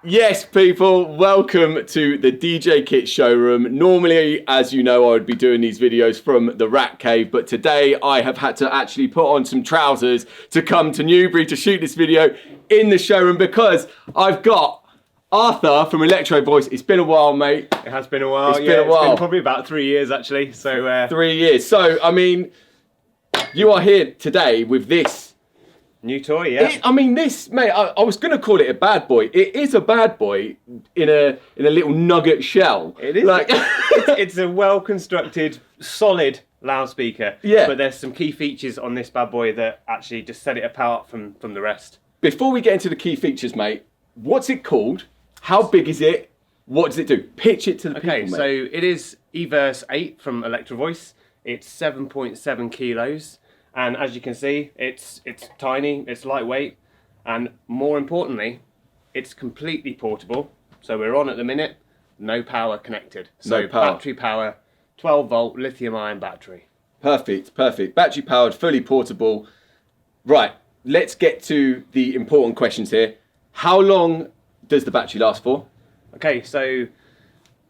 Yes, people, welcome to the DJKit showroom. Normally, as you know, I would be doing these videos from the Ratcave, but today I have had to actually put on some trousers to come to Newbury to shoot this video in the showroom because I've got Arthur from Electro-Voice. It's been a while, mate. It has been a while. It's been probably about 3 years actually. So 3 years. So, I mean, you are here today with this. New toy, yeah. This, mate, I was going to call it a bad boy. It is a bad boy in a little nugget shell. It is. Like, it's a well-constructed, solid loudspeaker. Yeah. But there's some key features on this bad boy that actually just set it apart from the rest. Before we get into the key features, mate, what's it called? How big is it? What does it do? Pitch it to the people, mate. Okay, so it is Everse 8 from Electro-Voice. It's 7.7 kilos. And as you can see, it's tiny, it's lightweight, and more importantly, it's completely portable. So we're on at the minute, no power connected. So No power. Battery power, 12 volt lithium ion battery. Perfect. Battery powered, fully portable. Right, let's get to the important questions here. How long does the battery last for? Okay, so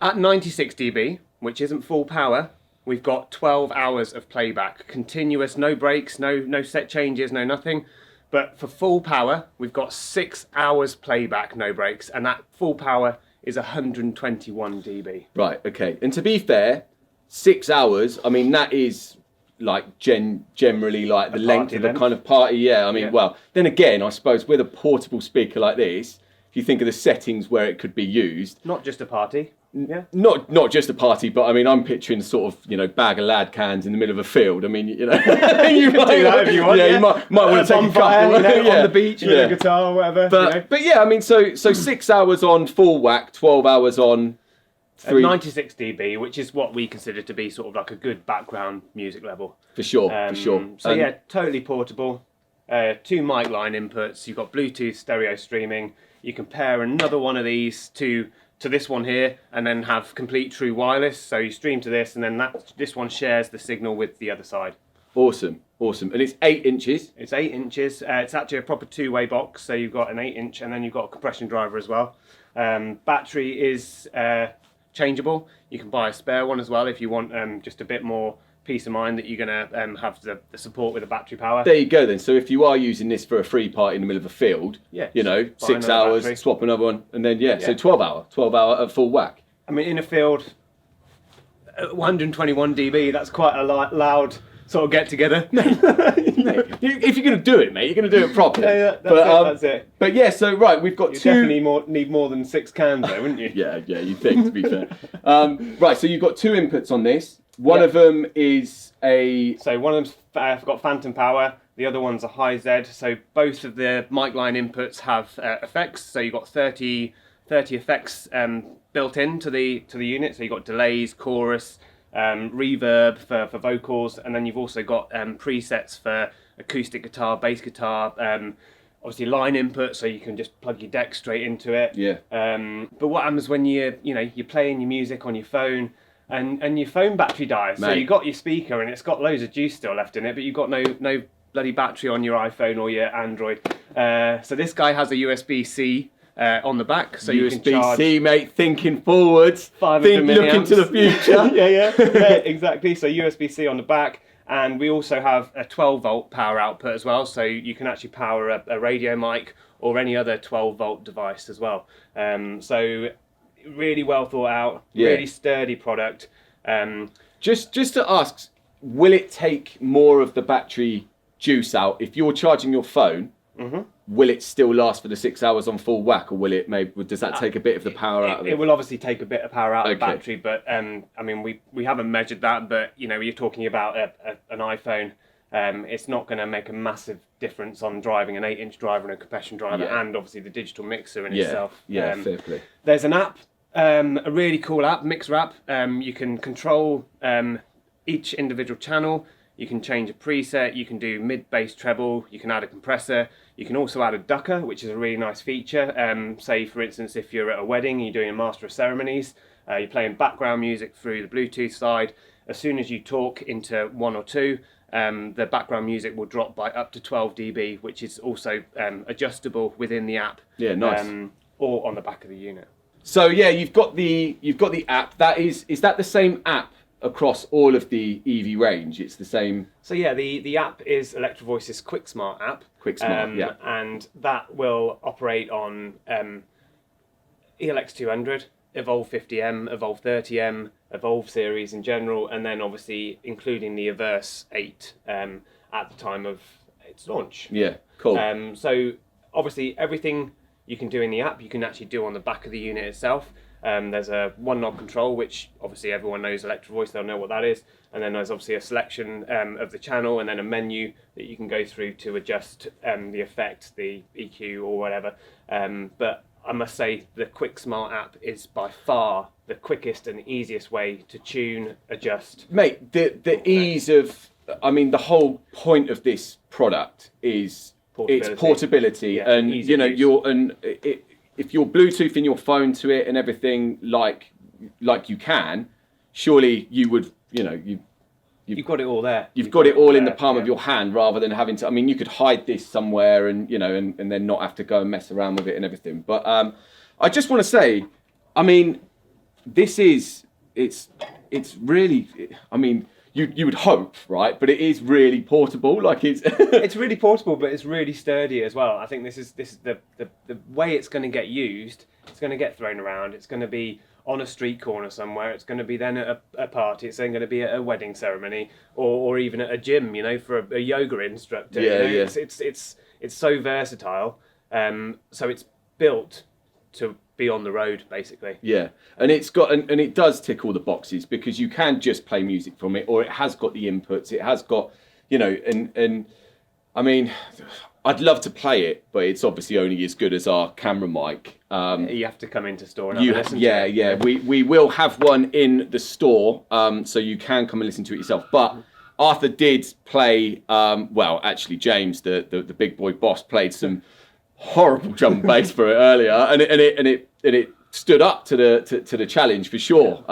at 96 dB, which isn't full power, we've got 12 hours of playback, continuous, no breaks, no set changes, no nothing. But for full power, we've got 6 hours playback, no breaks, and that full power is 121 dB. Right, okay. And to be fair, 6 hours, that is like generally like the length of a kind of party. Yeah, well, then again, I suppose with a portable speaker like this, if you think of the settings where it could be used. Not just a party. Yeah. Not just a party, but I'm picturing sort of, bag of lad cans in the middle of a field. You you might do that if you want. Yeah, you might want to take a couple on the beach with a guitar or whatever. But yeah, so 6 hours on full whack, 12 hours on at 96 dB, which is what we consider to be sort of like a good background music level. For sure. So yeah, totally portable. 2 mic line inputs. You've got Bluetooth stereo streaming. You can pair another one of these to this one here, and then have complete true wireless. So you stream to this, and then this one shares the signal with the other side. Awesome. And it's 8 inches. It's 8 inches. It's actually a proper 2-way box. So you've got an 8-inch, and then you've got a compression driver as well. Battery is changeable. You can buy a spare one as well if you want just a bit more peace of mind that you're going to have the support with the battery power. There you go then. So if you are using this for a free party in the middle of a field, 6 hours, battery. Swap another one, and then so 12 hour at full whack. In a field, 121 dB, that's quite a loud sort of get together. If you're going to do it, mate, you're going to do it properly. That's it. But yeah, so right, we've got you two. Definitely need more than 6 cans though, wouldn't you? yeah, you think, to be fair. Right, so you've got 2 inputs on this. One of them is So one of them's got phantom power. The other one's a high Z. So both of the mic line inputs have effects. So you've got 30 effects built into the unit. So you've got delays, chorus, reverb for vocals, and then you've also got presets for acoustic guitar, bass guitar, obviously line input, so you can just plug your deck straight into it. Yeah. But what happens when you're playing your music on your phone and your phone battery dies? Mate. So you've got your speaker and it's got loads of juice still left in it, but you've got no bloody battery on your iPhone or your Android. So this guy has a USB-C on the back, so you can charge. USB-C, mate, thinking forwards. 500 milliamps. Look into the future. yeah, exactly. So USB-C on the back, and we also have a 12 volt power output as well, so you can actually power a radio mic or any other 12 volt device as well. So really well thought out, really sturdy product. Just to ask, will it take more of the battery juice out if you're charging your phone? Mm-hmm. Will it still last for the 6 hours on full whack, or will it does that take a bit of the power out of it? It will obviously take a bit of power out of the battery, but we haven't measured that. But you're talking about an iPhone. It's not going to make a massive difference on driving an 8-inch driver and a compression driver, and obviously the digital mixer in itself. Yeah, fair play. There's an app, a really cool app, Mixer app. You can control each individual channel. You can change a preset, you can do mid, bass, treble, you can add a compressor, you can also add a ducker, which is a really nice feature. Say, for instance, if you're at a wedding, you're doing a master of ceremonies, you're playing background music through the Bluetooth side. As soon as you talk into 1 or 2, the background music will drop by up to 12 dB, which is also adjustable within the app. Yeah, nice. or on the back of the unit. So yeah, you've got the app. Is that the same app across all of the EV range? It's the same. So yeah, the app is Electro-Voice's QuickSmart app. QuickSmart, yeah. And that will operate on ELX200, Evolve 50M, Evolve 30M, Evolve series in general, and then obviously including the Everse 8 at the time of its launch. Yeah, cool. So obviously everything you can do in the app, you can actually do on the back of the unit itself. There's a one knob control, which obviously everyone knows Electro-Voice, they'll know what that is. And then there's obviously a selection of the channel, and then a menu that you can go through to adjust the effect, the EQ or whatever. But I must say the QuickSmart app is by far the quickest and easiest way to tune, adjust. Mate, the ease of, I mean, the whole point of this product is its portability, yeah, and you know, if you're Bluetoothing your phone to it and everything like you can, surely you would, you know, you've got it all there. You've got it all in the palm of your hand, rather than having to. I mean, you could hide this somewhere and, you know, and then not have to go and mess around with it and everything. But I just want to say, I mean, it's really, I mean, you would hope, right? But it is really portable. Like it's it's really portable, but it's really sturdy as well. I think this is the way it's going to get used. It's going to get thrown around. It's going to be on a street corner somewhere. It's going to be then at a party. It's then going to be at a wedding ceremony, or even at a gym. You know, for a yoga instructor. Yeah, you know? yeah. It's so versatile. So it's built to be on the road, basically. Yeah, and it's got and it does tick all the boxes, because you can just play music from it, or it has got the inputs. It has got, you know, and I mean, I'd love to play it, but it's obviously only as good as our camera mic. You have to come into store and have a listen to it. Yeah. We will have one in the store, so you can come and listen to it yourself. But Arthur did play. Well, actually, James, the big boy boss, played some horrible drum and bass for it earlier, and it stood up to the challenge for sure.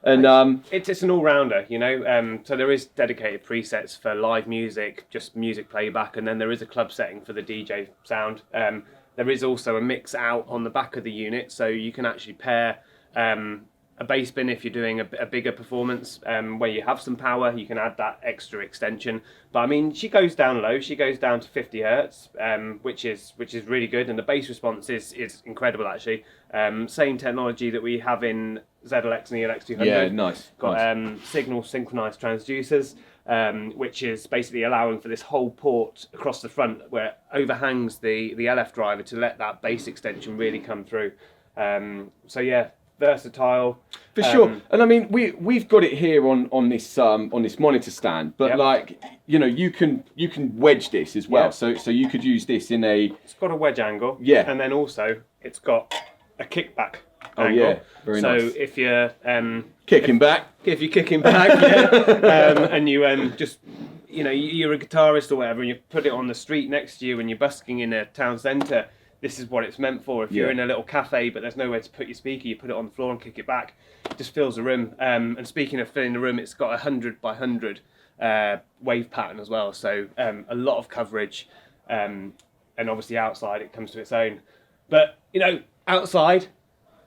It's an all-rounder, you know. So there is dedicated presets for live music, just music playback, and then there is a club setting for the DJ sound. There is also a mix out on the back of the unit, so you can actually pair a bass bin if you're doing a bigger performance where you have some power. You can add that extra extension. But I mean, she goes down low. She goes down to 50 hertz, which is really good, and the bass response is incredible actually. Same technology that we have in ZLX and the ELX200. Yeah, nice. Got signal synchronized transducers, which is basically allowing for this whole port across the front where it overhangs the LF driver to let that bass extension really come through. So yeah, versatile for sure. And I mean, we've got it here on this monitor stand, but like, you know, you can wedge this as well. So you could use this in a. It's got a wedge angle. Yeah. And then also it's got a kickback. Oh angle. yeah, very nice. So if you're kicking back, and you just, you know, you're a guitarist or whatever, and you put it on the street next to you, and you're busking in a town centre. This is what it's meant for. If you're in a little cafe but there's nowhere to put your speaker, you put it on the floor and kick it back. It just fills the room. And speaking of filling the room, it's got 100 by 100 wave pattern as well. So a lot of coverage. And obviously outside it comes to its own. But, you know, outside,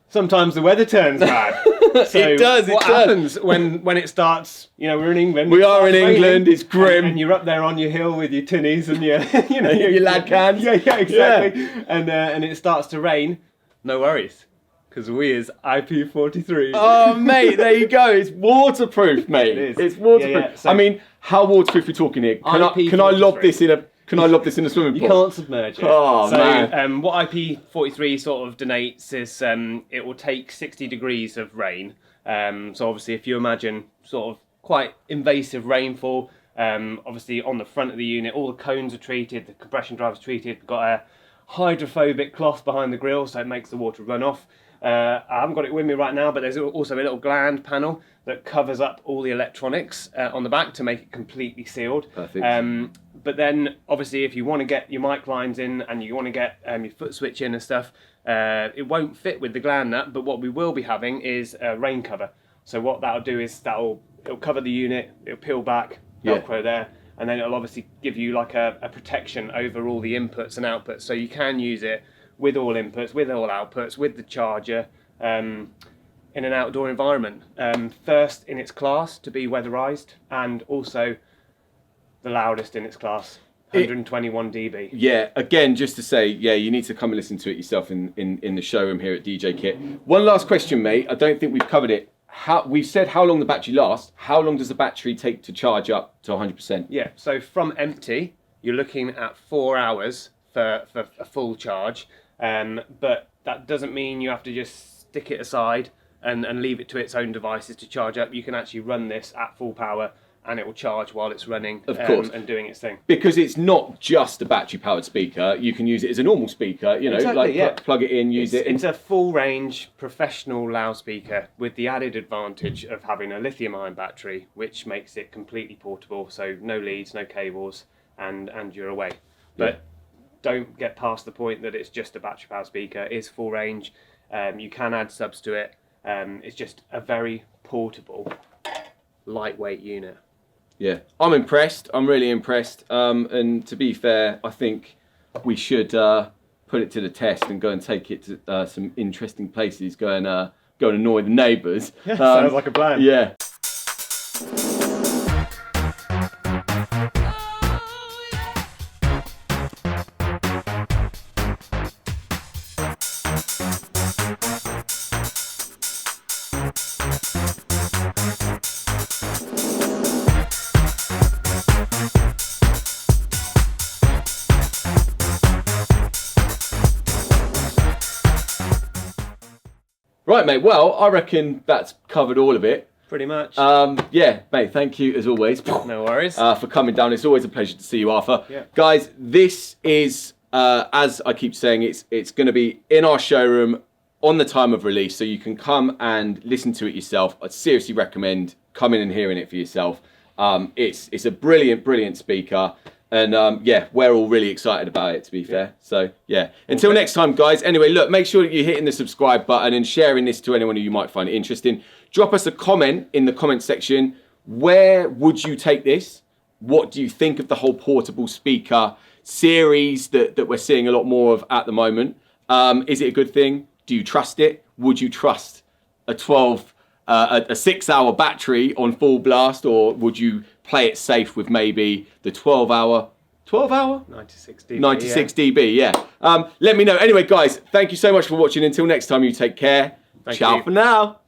sometimes the weather turns bad. So it does. What happens when it starts? You know, we're in England. We are in England. It's grim. And you're up there on your hill with your tinnies and your, you know, your lad cans. Yeah, exactly. Yeah. And it starts to rain. No worries, because we is IP43. Oh, mate, there you go. It's waterproof, mate. It is. It's waterproof. Yeah. So, I mean, how waterproof are we talking here? Can I lob this in a? Can I lob this in a swimming pool? You can't submerge it. Oh, man. What IP43 sort of denotes is it will take 60 degrees of rain. So obviously, if you imagine sort of quite invasive rainfall, obviously on the front of the unit, all the cones are treated, the compression drive is treated. We've got a hydrophobic cloth behind the grille, so it makes the water run off. I haven't got it with me right now, but there's also a little gland panel that covers up all the electronics on the back to make it completely sealed. Perfect. But then, obviously, if you want to get your mic lines in and you want to get your foot switch in and stuff, it won't fit with the gland nut. But what we will be having is a rain cover. So what that'll do is it'll cover the unit, it'll peel back, Velcro there, and then it'll obviously give you like a protection over all the inputs and outputs. So you can use it with all inputs, with all outputs, with the charger, in an outdoor environment. First in its class to be weatherized, and also the loudest in its class. 121 dB. Yeah, again, just to say, yeah, you need to come and listen to it yourself in the showroom here at DJKit. One last question, mate. I don't think we've covered it. We've said how long the battery lasts. How long does the battery take to charge up to 100%? Yeah, so from empty, you're looking at 4 hours for a full charge. But that doesn't mean you have to just stick it aside and leave it to its own devices to charge up. You can actually run this at full power, and it will charge while it's running, of course, and doing its thing. Because it's not just a battery-powered speaker. You can use it as a normal speaker, you know, exactly, like plug it in, use it. It's a full-range professional loudspeaker with the added advantage of having a lithium-ion battery, which makes it completely portable, so no leads, no cables, and you're away. But don't get past the point that it's just a battery-powered speaker. It is full-range. You can add subs to it. It's just a very portable, lightweight unit. Yeah, I'm impressed. I'm really impressed. And to be fair, I think we should put it to the test and go and take it to some interesting places. Go and annoy the neighbours. Yeah, sounds like a plan. Yeah. Right, mate. Well, I reckon that's covered all of it. Pretty much. Yeah, mate, thank you as always. No worries. For coming down. It's always a pleasure to see you, Arthur. Yeah. Guys, this is, as I keep saying, it's going to be in our showroom on the time of release, so you can come and listen to it yourself. I'd seriously recommend coming and hearing it for yourself. It's a brilliant speaker. And yeah, we're all really excited about it, to be fair. So yeah, until next time, guys. Anyway, look, make sure that you're hitting the subscribe button and sharing this to anyone who you might find it interesting. Drop us a comment in the comment section. Where would you take this? What do you think of the whole portable speaker series that we're seeing a lot more of at the moment? Is it a good thing? Do you trust it? Would you trust a 6-hour battery on full blast, or would you play it safe with maybe the 12-hour 96 dB. 96 dB, yeah. Let me know. Anyway, guys, thank you so much for watching. Until next time, you take care. Ciao for now.